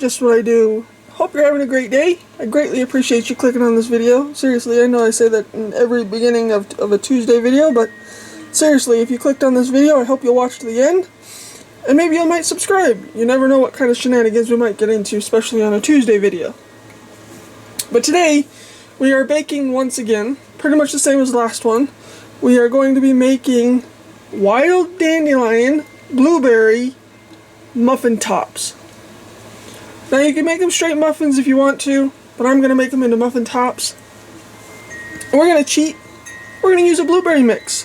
just what I do. Hope you're having a great day. I greatly appreciate you clicking on this video. Seriously, I know I say that in every beginning of a Tuesday video, but seriously, if you clicked on this video, I hope you'll watch to the end. And maybe you might subscribe. You never know what kind of shenanigans we might get into, especially on a Tuesday video. But today, we are baking once again, pretty much the same as the last one. We are going to be making wild dandelion blueberry muffin tops. Now you can make them straight muffins if you want to, but I'm going to make them into muffin tops. And we're going to cheat. We're going to use a blueberry mix.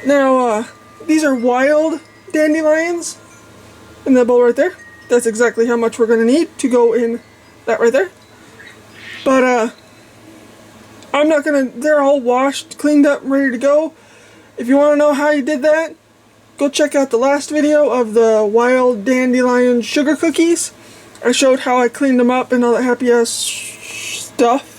Now, these are wild dandelions in that bowl right there. That's exactly how much we're going to need to go in that right there. But, I'm not going to, they're all washed, cleaned up, ready to go. If you want to know how you did that, go check out the last video of the wild dandelion sugar cookies. I showed how I cleaned them up and all that happy ass stuff.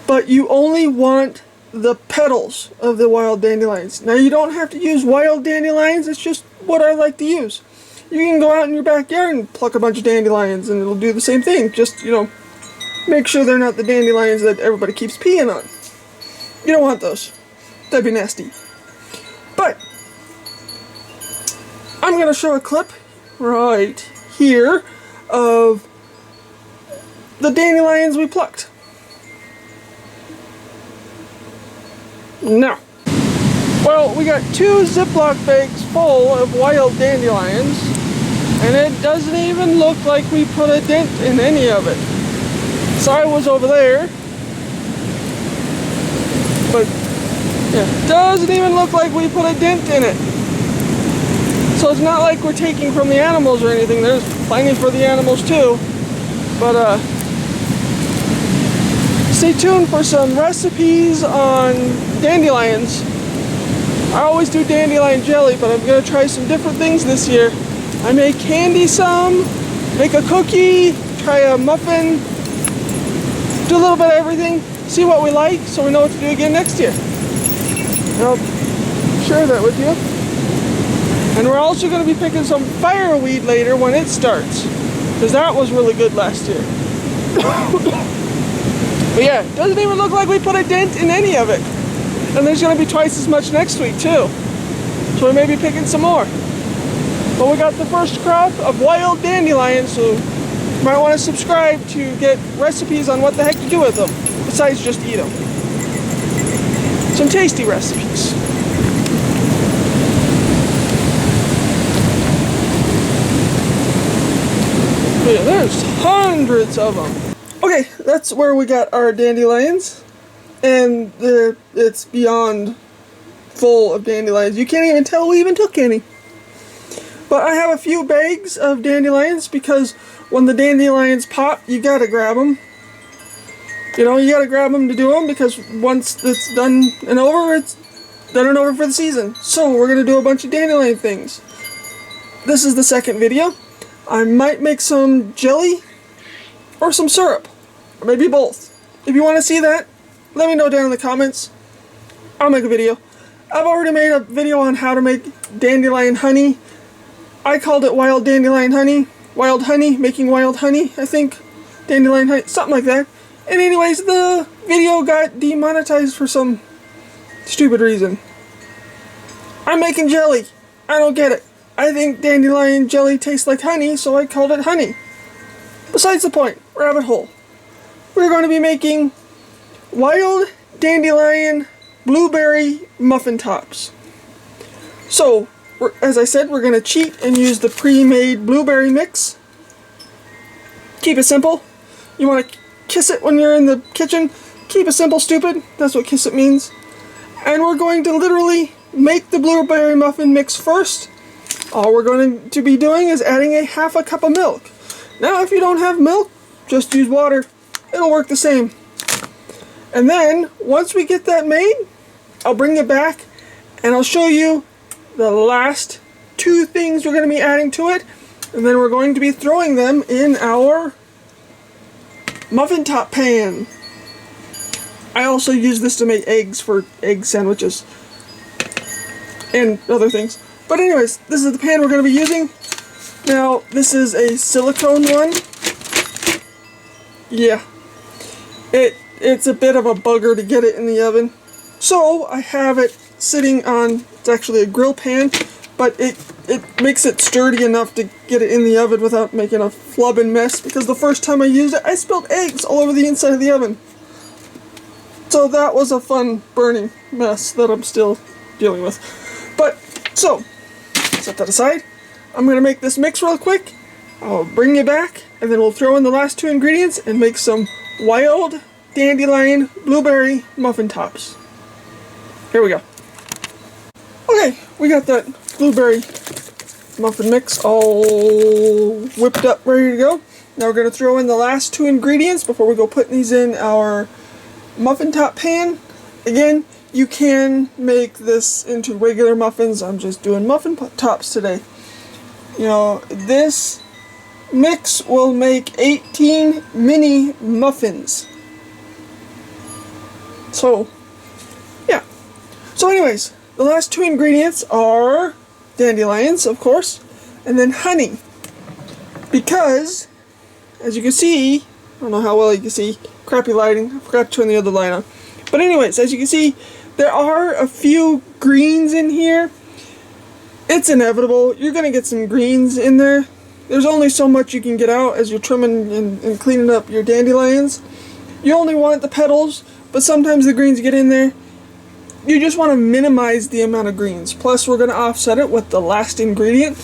But you only want the petals of the wild dandelions. Now you don't have to use wild dandelions, it's just what I like to use. You can go out in your backyard and pluck a bunch of dandelions and it'll do the same thing. Just, you know, make sure they're not the dandelions that everybody keeps peeing on. You don't want those. That'd be nasty. But I'm going to show a clip right here of the dandelions we plucked. Now, well, we got 2 Ziploc bags full of wild dandelions, and it doesn't even look like we put a dent in any of it. So I was over there, but yeah, doesn't even look like we put a dent in it. So it's not like we're taking from the animals or anything. There's plenty for the animals too. But stay tuned for some recipes on dandelions. I always do dandelion jelly, but I'm going to try some different things this year. I may candy some, make a cookie, try a muffin, do a little bit of everything, see what we like so we know what to do again next year. And I'll share that with you. And we're also going to be picking some fireweed later when it starts, because that was really good last year. But yeah, it doesn't even look like we put a dent in any of it. And there's going to be twice as much next week too. So we may be picking some more. But we got the first crop of wild dandelions, so you might want to subscribe to get recipes on what the heck to do with them, besides just eat them. Some tasty recipes. Yeah, there's hundreds of them. Okay, that's where we got our dandelions, and it's beyond full of dandelions. You can't even tell we even took any. But I have a few bags of dandelions because when the dandelions pop, you gotta grab them. You know, you gotta grab them to do them because once it's done and over, it's done and over for the season. So we're gonna do a bunch of dandelion things. This is the second video. I might make some jelly or some syrup, or maybe both. If you want to see that, let me know down in the comments. I'll make a video. I've already made a video on how to make dandelion honey. I called it wild dandelion honey. Wild honey, making wild honey, I think. Dandelion honey, something like that. And anyways, the video got demonetized for some stupid reason. I'm making jelly. I don't get it. I think dandelion jelly tastes like honey, so I called it honey. Besides the point, rabbit hole. We're going to be making wild dandelion blueberry muffin tops. So, as I said, we're going to cheat and use the pre-made blueberry mix. Keep it simple. You want to kiss it when you're in the kitchen? Keep it simple, stupid. That's what kiss it means. And we're going to literally make the blueberry muffin mix first. All we're going to be doing is adding a half a cup of milk. Now, if you don't have milk, just use water. It'll work the same. And then, once we get that made, I'll bring it back and I'll show you the last 2 things we're going to be adding to it. And then we're going to be throwing them in our muffin top pan. I also use this to make eggs for egg sandwiches and other things. But anyways, this is the pan we're going to be using. Now, this is a silicone one. Yeah. It's a bit of a bugger to get it in the oven. So, I have it sitting on, it's actually a grill pan, but it makes it sturdy enough to get it in the oven without making a flubbing mess, because the first time I used it, I spilled eggs all over the inside of the oven. So that was a fun burning mess that I'm still dealing with. But, so, set that aside. I'm going to make this mix real quick. I'll bring you back, and then we'll throw in the last two ingredients and make some wild dandelion blueberry muffin tops. Here we go. Okay, we got that blueberry muffin mix all whipped up, ready to go. Now we're going to throw in the last two ingredients before we go putting these in our muffin top pan. Again, you can make this into regular muffins. I'm just doing muffin tops today. You know, this mix will make 18 mini muffins. So, yeah. So anyways, the last two ingredients are dandelions, of course, and then honey. Because, as you can see, I don't know how well you can see, crappy lighting, I forgot to turn the other light on. But anyways, as you can see, there are a few greens in here. It's inevitable. You're going to get some greens in there. There's only so much you can get out as you're trimming and cleaning up your dandelions. You only want the petals, but sometimes the greens get in there. You just want to minimize the amount of greens. Plus, we're going to offset it with the last ingredient,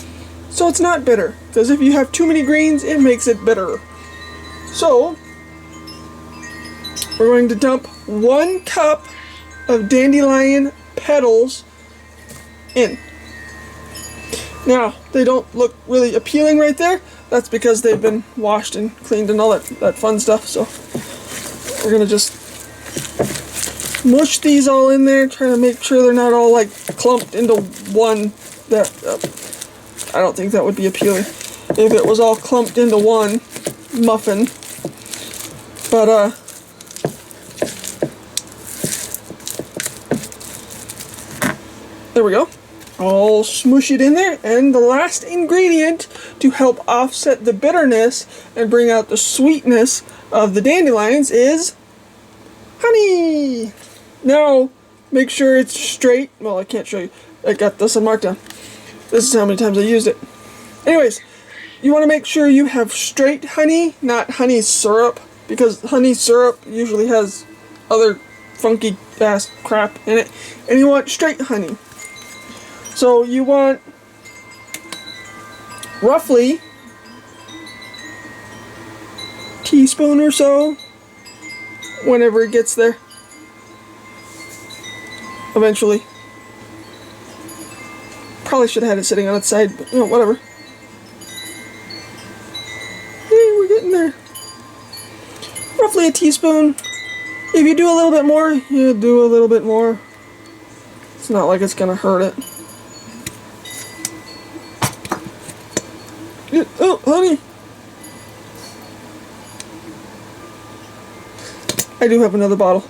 so it's not bitter. Because if you have too many greens, it makes it bitter. So, we're going to dump 1 cup of dandelion petals in. Now, they don't look really appealing right there. That's because they've been washed and cleaned and all that fun stuff. So, we're going to just mush these all in there, trying to make sure they're not all like clumped into one. That I don't think that would be appealing if it was all clumped into one muffin. But there we go. I'll smoosh it in there, and the last ingredient to help offset the bitterness and bring out the sweetness of the dandelions is honey. Now, make sure it's straight. Well, I can't show you. I got this on markdown. This is how many times I used it. Anyways, you want to make sure you have straight honey, not honey syrup, because honey syrup usually has other funky ass crap in it, and you want straight honey. So you want roughly a teaspoon or so whenever it gets there. Eventually. Probably should have had it sitting on its side, but you know, whatever. Hey, we're getting there. Roughly a teaspoon. If you do a little bit more, you do a little bit more. It's not like it's gonna hurt it. Oh, honey! I do have another bottle.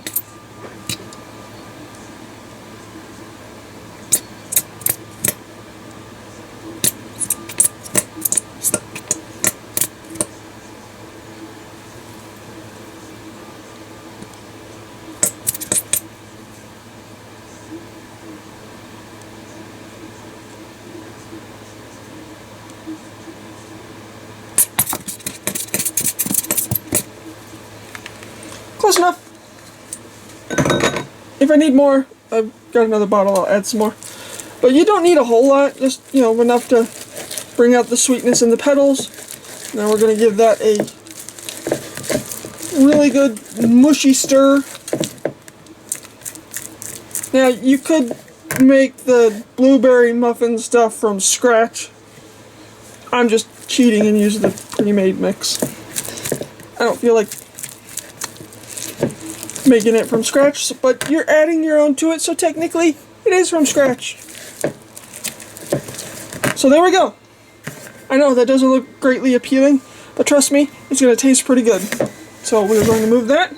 Close enough. If I need more, I've got another bottle, I'll add some more. But you don't need a whole lot, just, you know, enough to bring out the sweetness in the petals. Now we're going to give that a really good mushy stir. Now you could make the blueberry muffin stuff from scratch. I'm just cheating and using the pre-made mix. I don't feel like making it from scratch, but you're adding your own to it, so technically it is from scratch. So there we go. I know that doesn't look greatly appealing, but trust me, it's going to taste pretty good. So we're going to move that.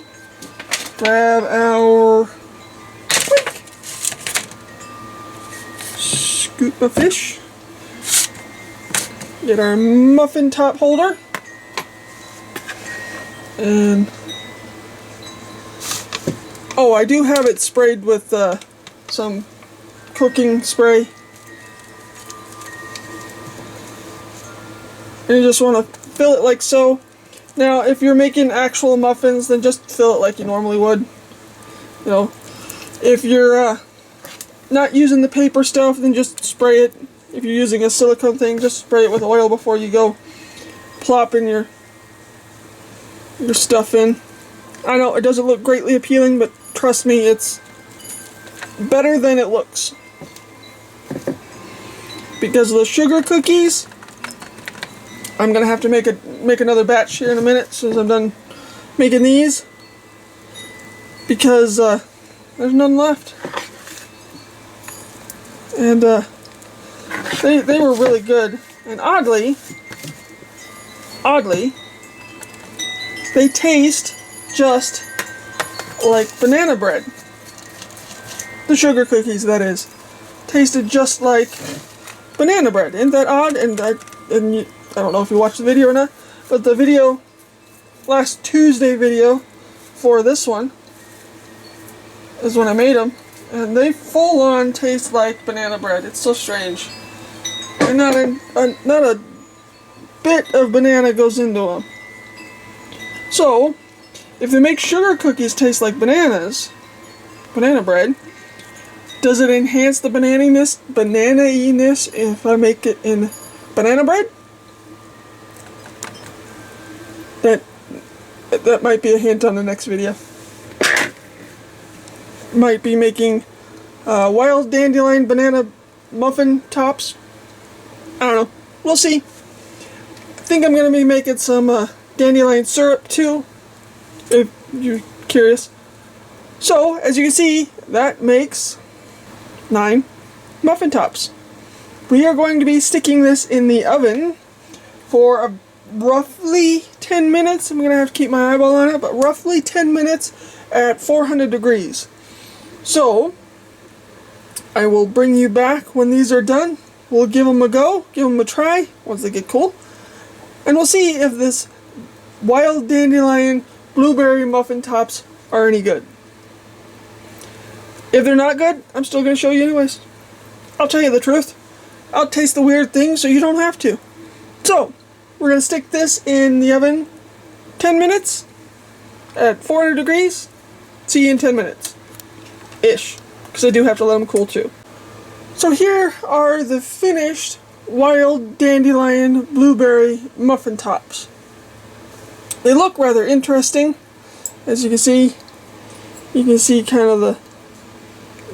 Grab our scoop of fish. Get our muffin top holder. And oh, I do have it sprayed with some cooking spray. And you just want to fill it like so. Now, if you're making actual muffins, then just fill it like you normally would. You know, if you're not using the paper stuff, then just spray it. If you're using a silicone thing, just spray it with oil before you go plopping your stuff in. I know it doesn't look greatly appealing, but trust me, it's better than it looks. Because of the sugar cookies, I'm gonna have to make another batch here in a minute as soon as I'm done making these, because there's none left, and they were really good. And oddly, they taste just like banana bread. The sugar cookies, that is, tasted just like banana bread. Isn't that odd? And I don't know if you watched the video or not, but the video, last Tuesday video for this one, is when I made them, and they full on taste like banana bread. It's so strange. And not a bit of banana goes into them. So, if they make sugar cookies taste like banana bread, does it enhance the banana-iness if I make it in banana bread? That might be a hint on the next video. Might be making wild dandelion banana muffin tops. I don't know. We'll see. I think I'm going to be making some dandelion syrup too, if you're curious. So, as you can see, that makes 9 muffin tops. We are going to be sticking this in the oven for roughly 10 minutes. I'm going to have to keep my eyeball on it, but roughly 10 minutes at 400 degrees. So, I will bring you back when these are done. We'll give them a go, give them a try once they get cool. And we'll see if this wild dandelion blueberry muffin tops are any good. If they're not good, I'm still going to show you anyways. I'll tell you the truth. I'll taste the weird things so you don't have to. So, we're going to stick this in the oven 10 minutes at 400 degrees. See you in 10 minutes. Ish. Because I do have to let them cool too. So here are the finished wild dandelion blueberry muffin tops. They look rather interesting. As you can see kind of the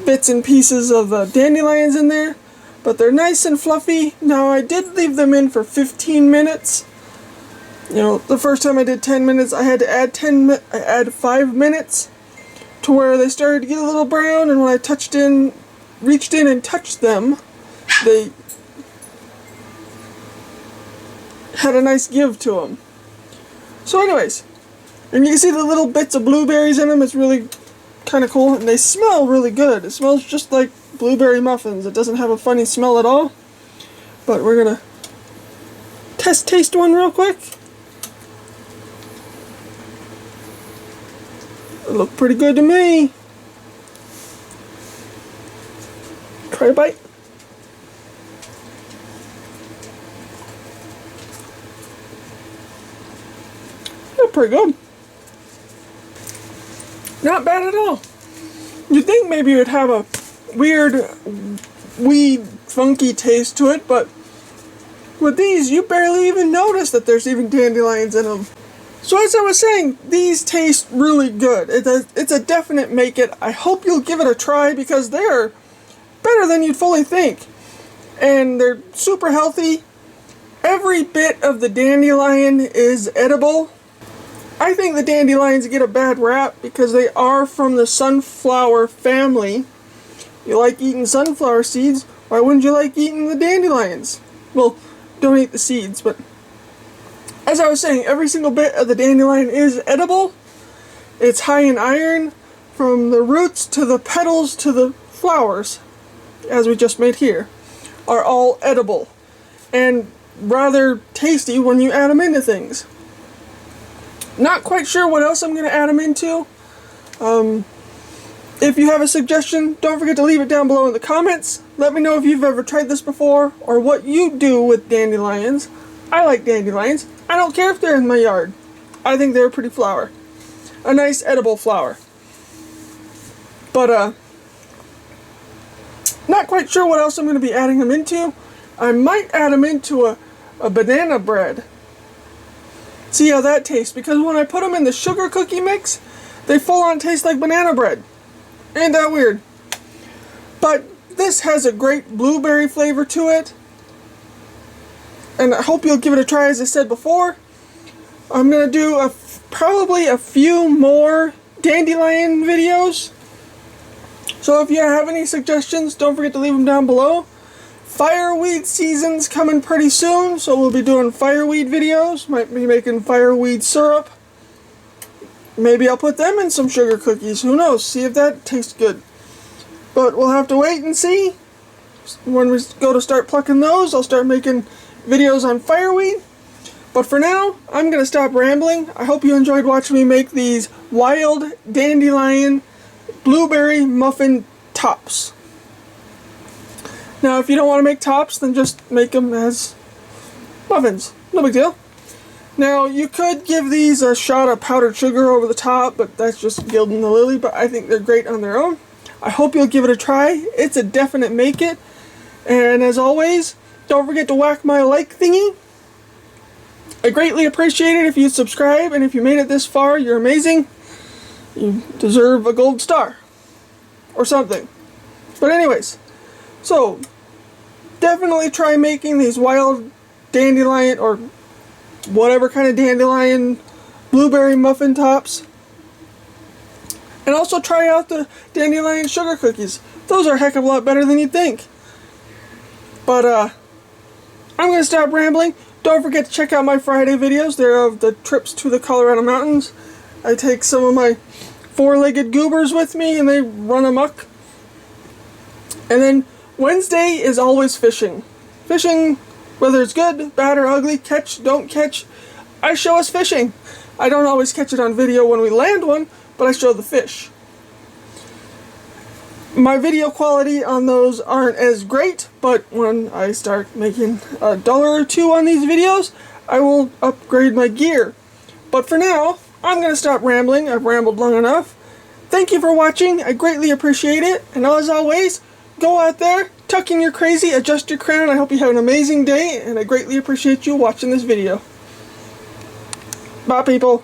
bits and pieces of the dandelions in there. But they're nice and fluffy. Now, I did leave them in for 15 minutes. You know, the first time I did 10 minutes, I had to add 5 minutes to where they started to get a little brown, and when I reached in and touched them, they had a nice give to them. So anyways, and you can see the little bits of blueberries in them. It's really kind of cool, and they smell really good. It smells just like blueberry muffins. It doesn't have a funny smell at all. But we're gonna taste one real quick. It looked pretty good to me. Try a bite. They're pretty good. Not bad at all. You'd think maybe it would have a weird, weed, funky taste to it, but with these, you barely even notice that there's even dandelions in them. So as I was saying, these taste really good. It's a definite make it. I hope you'll give it a try because they're better than you'd fully think. And they're super healthy. Every bit of the dandelion is edible. I think the dandelions get a bad rap because they are from the sunflower family. You like eating sunflower seeds, why wouldn't you like eating the dandelions? Well, don't eat the seeds, but as I was saying, every single bit of the dandelion is edible. It's high in iron, from the roots to the petals to the flowers, as we just made here, are all edible. And rather tasty when you add them into things. Not quite sure what else I'm going to add them into. If you have a suggestion, don't forget to leave it down below in the comments. Let me know if you've ever tried this before or what you do with dandelions. I like dandelions. I don't care if they're in my yard. I think they're a pretty flower. A nice edible flower. But, not quite sure what else I'm going to be adding them into. I might add them into a banana bread. See how that tastes, because when I put them in the sugar cookie mix, they full on taste like banana bread. Ain't that weird? But this has a great blueberry flavor to it. And I hope you'll give it a try, as I said before. I'm going to do probably a few more dandelion videos. So if you have any suggestions, don't forget to leave them down below. Fireweed season's coming pretty soon, so we'll be doing fireweed videos. Might be making fireweed syrup. Maybe I'll put them in some sugar cookies. Who knows? See if that tastes good. But we'll have to wait and see. When we go to start plucking those, I'll start making videos on fireweed. But for now, I'm going to stop rambling. I hope you enjoyed watching me make these wild dandelion blueberry muffin tops. Now, if you don't want to make tops, then just make them as muffins. No big deal. Now, you could give these a shot of powdered sugar over the top, but that's just gilding the lily, but I think they're great on their own. I hope you'll give it a try. It's a definite make it. And as always, don't forget to whack my like thingy. I greatly appreciate it if you subscribe, and if you made it this far, you're amazing. You deserve a gold star. Or something. But anyways, so definitely try making these wild dandelion or whatever kind of dandelion blueberry muffin tops. And also try out the dandelion sugar cookies. Those are a heck of a lot better than you'd think. But I'm going to stop rambling. Don't forget to check out my Friday videos. They're of the trips to the Colorado Mountains. I take some of my four-legged goobers with me and they run amok. And then Wednesday is always fishing. Fishing, whether it's good, bad, or ugly, catch, don't catch, I show us fishing. I don't always catch it on video when we land one, but I show the fish. My video quality on those aren't as great, but when I start making $1 or $2 on these videos, I will upgrade my gear. But for now, I'm going to stop rambling. I've rambled long enough. Thank you for watching. I greatly appreciate it. And as always, go out there, tuck in your crazy, adjust your crown. I hope you have an amazing day, and I greatly appreciate you watching this video. Bye, people.